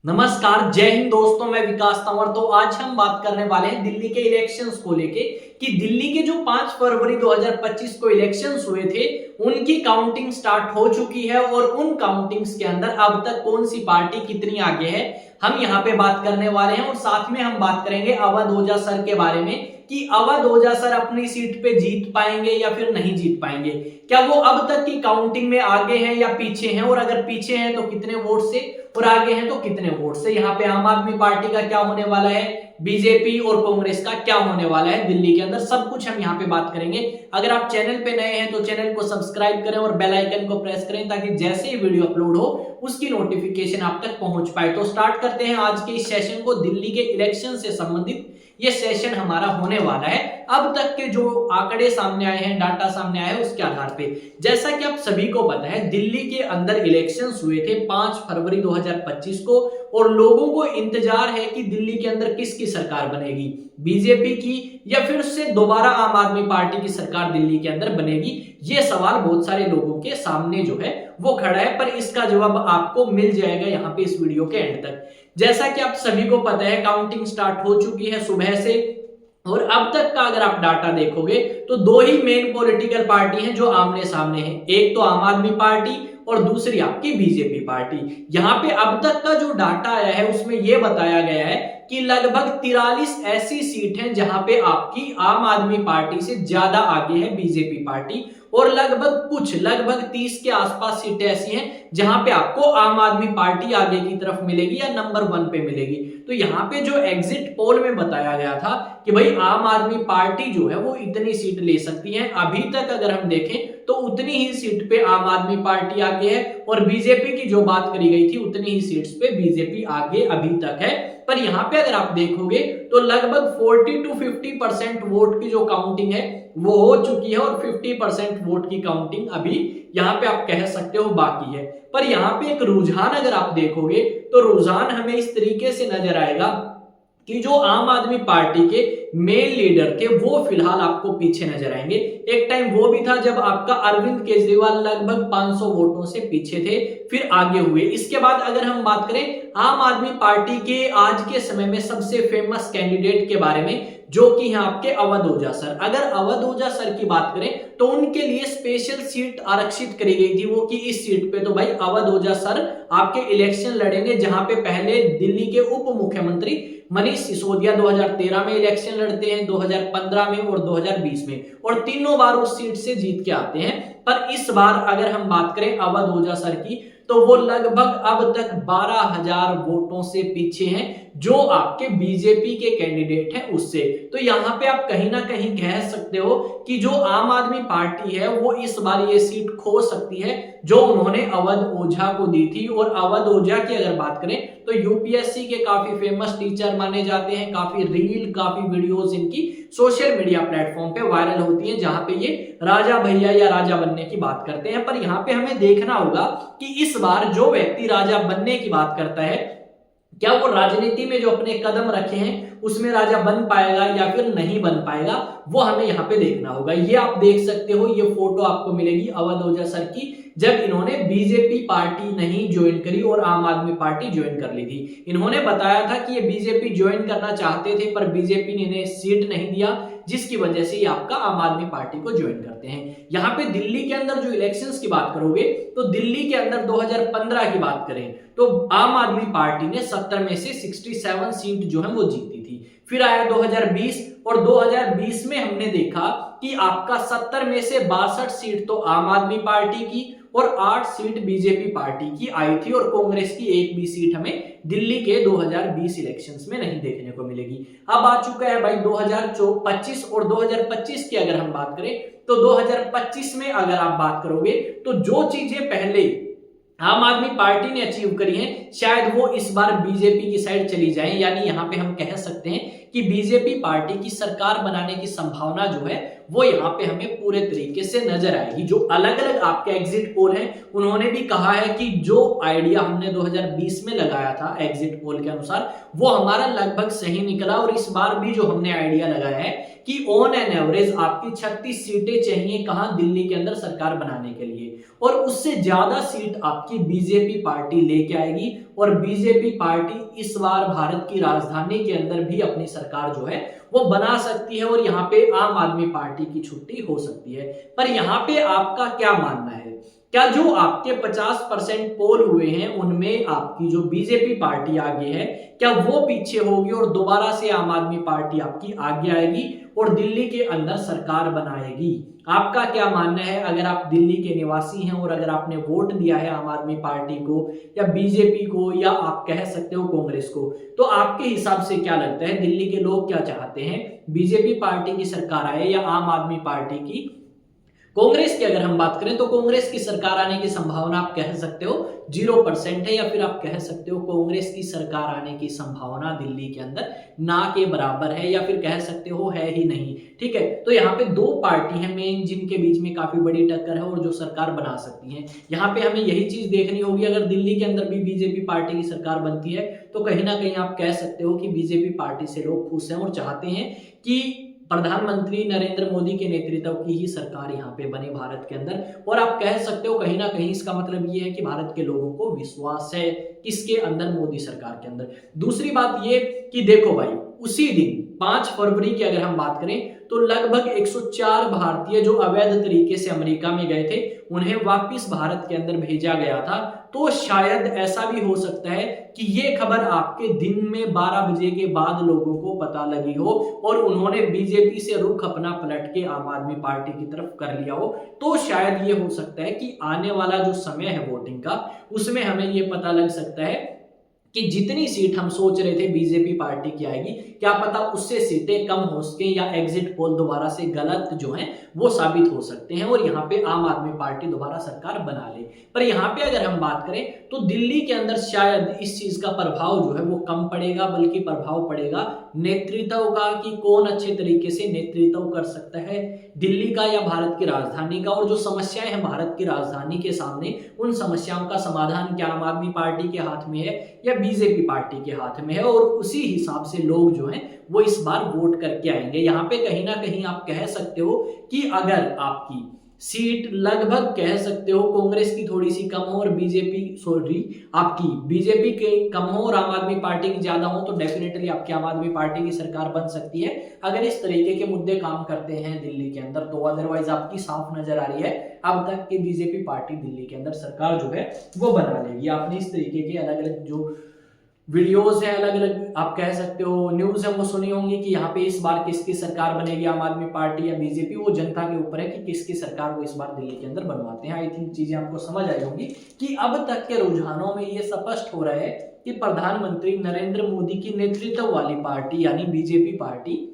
नमस्कार, जय हिंद दोस्तों। मैं विकास तंवर। तो आज हम बात करने वाले हैं दिल्ली के इलेक्शंस को लेके कि दिल्ली के जो 5 फरवरी 2025 को इलेक्शंस हुए थे उनकी काउंटिंग स्टार्ट हो चुकी है और उन काउंटिंग्स के अंदर अब तक कौन सी पार्टी कितनी आगे है हम यहाँ पे बात करने वाले हैं। और साथ में हम बात करेंगे अवध ओझा सर के बारे में कि अवध ओझा सर अपनी सीट पे जीत पाएंगे या फिर नहीं जीत पाएंगे। क्या वो अब तक की काउंटिंग में आगे हैं या पीछे हैं, और अगर पीछे हैं तो कितने वोट से, और आगे हैं तो कितने वोट से। यहाँ पे आम आदमी पार्टी का क्या होने वाला है, बीजेपी और कांग्रेस का क्या होने वाला है दिल्ली के अंदर, सब कुछ हम यहाँ पे बात करेंगे। अगर आप चैनल पे नए हैं तो चैनल को सब्सक्राइब करें और बेल आइकन को प्रेस करें ताकि जैसे ही वीडियो अपलोड हो उसकी नोटिफिकेशन आप तक पहुंच पाए। तो स्टार्ट करते हैं आज के इस सेशन को। दिल्ली के इलेक्शन से संबंधित ये सेशन हमारा होने वाला है। अब तक के जो आंकड़े सामने आए हैं, डाटा सामने आया है, उसके आधार पे जैसा कि आप सभी को पता है दिल्ली के अंदर इलेक्शंस हुए थे 5 फरवरी 2025 को, और लोगों को इंतजार है कि दिल्ली के अंदर किसकी सरकार बनेगी, बीजेपी की या फिर उससे दोबारा आम आदमी पार्टी की सरकार दिल्ली के अंदर बनेगी। ये सवाल बहुत सारे लोगों के सामने जो है वो खड़ा है, पर इसका जवाब आपको मिल जाएगा यहाँ पे इस वीडियो के एंड तक। जैसा कि आप सभी को पता है काउंटिंग स्टार्ट हो चुकी है सुबह से, और अब तक का अगर आप डाटा देखोगे तो दो ही मेन पॉलिटिकल पार्टी हैं जो आमने सामने हैं, एक तो आम आदमी पार्टी और दूसरी आपकी बीजेपी पार्टी। यहाँ पे अब तक का जो डाटा आया है उसमें यह बताया गया है कि लगभग 43 ऐसी सीट हैं जहां पे आपकी आम आदमी पार्टी से ज्यादा आगे है बीजेपी पार्टी, और लगभग 30 के आसपास सीटें ऐसी हैं जहां पे आपको आम आदमी पार्टी आगे की तरफ मिलेगी या नंबर 1 पे मिलेगी। तो यहाँ पे जो एग्जिट पोल में बताया गया था कि भाई आम आदमी पार्टी जो है वो इतनी सीट ले सकती है, अभी तक अगर हम देखें तो उतनी ही सीट पे आम आदमी पार्टी आगे है, और बीजेपी की जो बात करी गई थी उतनी ही सीट्स पे बीजेपी आगे अभी तक है। पर यहाँ पे अगर आप देखोगे तो लगभग 40 to 50% वोट की जो काउंटिंग है वो हो चुकी है, और 50% वोट की काउंटिंग अभी यहाँ पे आप कह सकते हो बाकी है। पर यहाँ पे एक रुझान अगर आप देखोगे तो रुझान हमें इस तरीके से नजर आएगा कि जो आम आदमी पार्टी के मेन लीडर थे वो फिलहाल आपको पीछे नजर आएंगे। एक टाइम वो भी था जब आपका अरविंद केजरीवाल लगभग 500 वोटों से पीछे थे, फिर आगे हुए। इसके बाद अगर हम बात करें आम आदमी पार्टी के आज के समय में सबसे फेमस कैंडिडेट के बारे में, जो कि हैं आपके अवध ओझा सर। अगर अवध ओझा सर की बात करें तो उनके लिए स्पेशल सीट आरक्षित करी गई थी, वो कि इस सीट पे तो भाई अवध ओझा सर आपके इलेक्शन लड़ेंगे, जहां पे पहले दिल्ली के उप मुख्यमंत्री मनीष सिसोदिया 2013 में इलेक्शन लड़ते हैं, 2015 में और 2020 में, और तीनों बार उस सीट से जीत के आते हैं। पर इस बार अगर हम बात करें अवध ओझा सर की तो वो लगभग अब तक 12,000 वोटों से पीछे हैं जो आपके बीजेपी के कैंडिडेट हैं उससे। तो यहाँ पे आप कहीं ना कहीं कह सकते हो कि जो आम आदमी पार्टी है वो इस बार ये सीट खो सकती है जो उन्होंने अवध ओझा को दी थी। और अवध ओझा की अगर बात करें तो यूपीएससी के काफी फेमस टीचर माने जाते हैं, काफी रील काफी वीडियोस इनकी सोशल मीडिया प्लेटफॉर्म पे वायरल होती हैं जहां पे ये राजा भैया या राजा बनने की बात करते हैं। पर यहाँ पे हमें देखना होगा कि इस बार जो व्यक्ति राजा बनने की बात करता है क्या वो राजनीति में जो अपने कदम रखे हैं उसमें राजा बन पाएगा या फिर नहीं बन पाएगा, वो हमें यहाँ पे देखना होगा। ये आप देख सकते हो, ये फोटो आपको मिलेगी अवध ओझा सर की जब इन्होंने बीजेपी पार्टी नहीं ज्वाइन करी और आम आदमी पार्टी ज्वाइन कर ली थी। इन्होंने बताया था कि ये बीजेपी ज्वाइन करना चाहते थे पर बीजेपी ने इन्हें सीट नहीं दिया, जिसकी वजह से ये आपका आम आदमी पार्टी को ज्वाइन करते हैं। यहाँ पे दिल्ली के अंदर जो इलेक्शंस की बात करोगे तो दिल्ली के अंदर 2015 की बात करें तो आम आदमी पार्टी ने 70 में से 67 सीट जो है वो जीती थी। फिर आया 2020, और 2020 में हमने देखा कि आपका 70 में से 62 सीट तो आम आदमी पार्टी की और 8 सीट बीजेपी पार्टी की आई थी, और कांग्रेस की एक भी सीट हमें दिल्ली के 2020 इलेक्शंस में नहीं देखने को मिलेगी। अब आ चुका है भाई 2025, और 2025 की अगर हम बात करें तो 2025 में अगर आप बात करोगे तो जो चीजें पहले आम आदमी पार्टी ने अचीव करी हैं शायद वो इस बार बीजेपी की साइड चली जाएं। यानी यहाँ पे हम कह सकते हैं कि बीजेपी पार्टी की सरकार बनाने की संभावना जो है वो यहाँ पे हमें पूरे तरीके से नजर आएगी। जो अलग अलग आपके एग्जिट पोल हैं उन्होंने भी कहा है कि जो आइडिया हमने 2020 में लगाया था एग्जिट पोल के अनुसार वो हमारा लगभग सही निकला, और इस बार भी जो हमने आइडिया लगाया है कि ऑन एन एवरेज आपकी 36 सीटें चाहिए कहां दिल्ली के अंदर सरकार बनाने के लिए, और उससे ज्यादा सीट आपकी बीजेपी पार्टी लेके आएगी और बीजेपी पार्टी इस बार भारत की राजधानी के अंदर भी अपनी सरकार जो है वो बना सकती है और यहाँ पे आम आदमी पार्टी की छुट्टी हो सकती है। पर यहाँ पे आपका क्या मानना है? क्या जो आपके 50% पोल हुए हैं उनमें आपकी जो बीजेपी पार्टी आगे है, क्या वो पीछे होगी और दोबारा से आम आदमी पार्टी आपकी आगे आएगी और दिल्ली के अंदर सरकार बनाएगी? आपका क्या मानना है? अगर आप दिल्ली के निवासी हैं और अगर आपने वोट दिया है आम आदमी पार्टी को या बीजेपी को या आप कह सकते हो कांग्रेस को, तो आपके हिसाब से क्या लगता है दिल्ली के लोग क्या चाहते हैं? बीजेपी पार्टी की सरकार आए या आम आदमी पार्टी की? कांग्रेस की अगर हम बात करें तो कांग्रेस की सरकार आने की संभावना आप कह सकते हो 0% है, या फिर आप कह सकते हो कांग्रेस की सरकार आने की संभावना दिल्ली के अंदर ना के बराबर है, या फिर कह सकते हो है ही नहीं। ठीक है, तो यहाँ पे दो पार्टी है मेन जिनके बीच में काफी बड़ी टक्कर है और जो सरकार बना सकती है। यहाँ पे हमें यही चीज देखनी होगी, अगर दिल्ली के अंदर भी बीजेपी पार्टी की सरकार बनती है तो कहीं ना कहीं आप कह सकते हो कि बीजेपी पार्टी से लोग खुश हैं और चाहते हैं कि प्रधानमंत्री नरेंद्र मोदी के नेतृत्व की ही सरकार यहाँ पे बने भारत के अंदर। और आप कह सकते हो कहीं ना कहीं इसका मतलब ये है कि भारत के लोगों को विश्वास है किसके अंदर? मोदी सरकार के अंदर। दूसरी बात ये कि देखो भाई, उसी दिन 5 फरवरी की अगर हम बात करें तो लगभग 104 भारतीय जो अवैध तरीके से अमेरिका में गए थे उन्हें वापस भारत के अंदर भेजा गया था। तो शायद ऐसा भी हो सकता है कि ये खबर आपके दिन में 12 बजे के बाद लोगों को पता लगी हो और उन्होंने बीजेपी से रुख अपना पलट के आम आदमी पार्टी की तरफ कर लिया हो। तो शायद ये हो सकता है कि आने वाला जो समय है वोटिंग का, उसमें हमें ये पता लग सकता है कि जितनी सीट हम सोच रहे थे बीजेपी पार्टी की आएगी, क्या पता उससे सीटें कम हो सके या एग्जिट पोल दोबारा से गलत जो हैं वो साबित हो सकते हैं और यहाँ पे आम आदमी पार्टी दोबारा सरकार बना ले। पर यहाँ पे अगर हम बात करें तो दिल्ली के अंदर शायद इस चीज का प्रभाव जो है वो कम पड़ेगा, बल्कि प्रभाव पड़ेगा नेतृत्व का कि कौन अच्छे तरीके से नेतृत्व कर सकता है दिल्ली का या भारत की राजधानी का। और जो समस्याएं हैं भारत की राजधानी के सामने, उन समस्याओं का समाधान क्या आम आदमी पार्टी के हाथ में है या बीजेपी पार्टी के हाथ में है, और उसी हिसाब से लोग जो हैं वो इस बार वोट करके आएंगे। यहाँ पे कहीं ना कहीं आप कह सकते हो कि अगर आपकी सीट लगभग कह सकते हो कांग्रेस की थोड़ी सी कम हो और आपकी बीजेपी के कम हो और आम आदमी पार्टी की ज्यादा हो, तो डेफिनेटली आपकी आम आदमी पार्टी की सरकार बन सकती है अगर इस तरीके के मुद्दे काम करते हैं दिल्ली के अंदर। तो अदरवाइज आपकी साफ नजर आ रही है अब तक कि बीजेपी पार्टी दिल्ली के अंदर सरकार जो है वो बना लेगी। आपने इस तरीके के अलग अलग जो वीडियोस है, अलग अलग आप कह सकते हो न्यूज है, वो सुनी होंगी कि यहाँ पे इस बार किसकी सरकार बनेगी, आम आदमी पार्टी या बीजेपी। वो जनता के ऊपर है कि किसकी सरकार वो इस बार दिल्ली के अंदर बनवाते हैं। आई थिंक चीजें आपको समझ आई होंगी कि अब तक के रुझानों में ये स्पष्ट हो रहा है कि प्रधानमंत्री नरेंद्र मोदी की नेतृत्व वाली पार्टी यानी बीजेपी पार्टी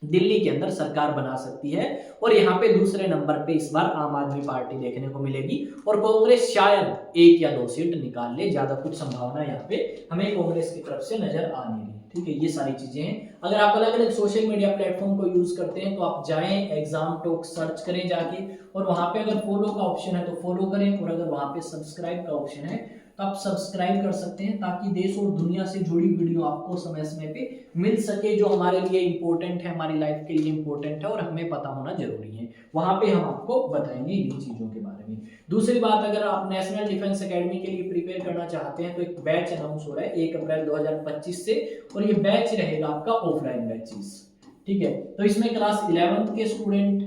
दिल्ली के अंदर सरकार बना सकती है। और यहाँ पे दूसरे नंबर पे इस बार आम आदमी पार्टी देखने को मिलेगी और कांग्रेस शायद 1 या 2 सीट निकाल ले, ज्यादा कुछ संभावना यहाँ पे हमें कांग्रेस की तरफ से नजर आ नहीं रही। ठीक है, ये सारी चीजें हैं। अगर आप अलग अलग सोशल मीडिया प्लेटफॉर्म को यूज करते हैं तो आप जाएं एग्जाम टॉक सर्च करें जाके, और वहां पे अगर फॉलो का ऑप्शन है तो फॉलो करें, और अगर वहां पे सब्सक्राइब का ऑप्शन है तो आप सब्सक्राइब कर सकते हैं ताकि देश और दुनिया से जुड़ी वीडियो आपको समय समय पे मिल सके, जो हमारे लिए इंपॉर्टेंट है, हमारी लाइफ के लिए इंपॉर्टेंट है और हमें पता होना जरूरी है। वहां पे हम आपको बताएंगे इन चीजों के बारे में। दूसरी बात, अगर आप नेशनल डिफेंस एकेडमी के लिए प्रिपेयर करना चाहते हैं तो एक बैच अनाउंस हो रहा है 1 अप्रैल 2025 से, और ये बैच रहेगा आपका ऑफलाइन बैचेस। ठीक है, तो इसमें क्लास 11th के स्टूडेंट,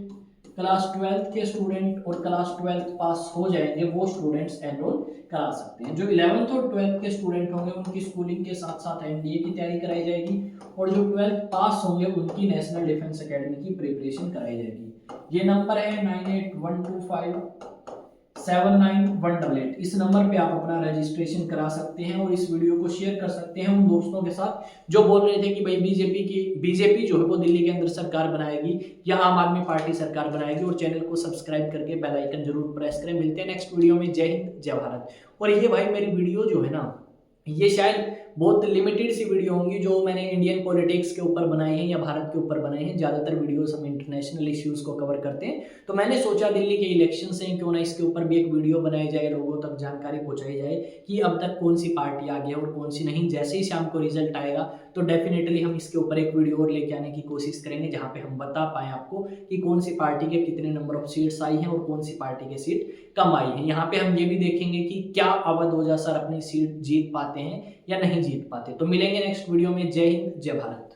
क्लास 12th के स्टूडेंट और क्लास 12th पास हो जाएंगे वो स्टूडेंट्स एनरोल करा सकते हैं। जो 11th और 12th के स्टूडेंट होंगे उनकी स्कूलिंग के साथ साथ एनडीए की तैयारी कराई जाएगी, और जो 12th पास होंगे उनकी नेशनल डिफेंस एकेडमी की प्रिपरेशन कराई जाएगी। ये नंबर है 9812579188। इस नंबर पे आप अपना रजिस्ट्रेशन करा सकते हैं और इस वीडियो को शेयर कर सकते हैं उन दोस्तों के साथ जो बोल रहे थे कि भाई बीजेपी जो है वो दिल्ली के अंदर सरकार बनाएगी या आम आदमी पार्टी सरकार बनाएगी। और चैनल को सब्सक्राइब करके बेल आइकन जरूर प्रेस करें। मिलते हैं नेक्स्ट वीडियो में। जय हिंद, जय भारत। और ये भाई मेरी वीडियो जो है ना, ये शायद बहुत लिमिटेड सी वीडियो होंगी जो मैंने इंडियन पॉलिटिक्स के ऊपर बनाई है या भारत के ऊपर बनाई है। ज़्यादातर वीडियोस हम इंटरनेशनल इश्यूज को कवर करते हैं, तो मैंने सोचा दिल्ली के इलेक्शन से क्यों ना इसके ऊपर भी एक वीडियो बनाई जाए, लोगों तक जानकारी पहुंचाई जाए कि अब तक कौन सी पार्टी आ गई है और कौन सी नहीं। जैसे ही शाम को रिजल्ट आएगा तो डेफिनेटली हम इसके ऊपर एक वीडियो और लेके आने की कोशिश करेंगे जहाँ पे हम बता पाएँ आपको कि कौन सी पार्टी के कितने नंबर ऑफ सीट्स आई हैं और कौन सी पार्टी की सीट कम आई है। यहाँ पे हम ये भी देखेंगे कि क्या अवध ओझा सर अपनी सीट जीत पाते पाते हैं या नहीं जीत पाते। तो मिलेंगे नेक्स्ट वीडियो में। जय हिंद, जय भारत।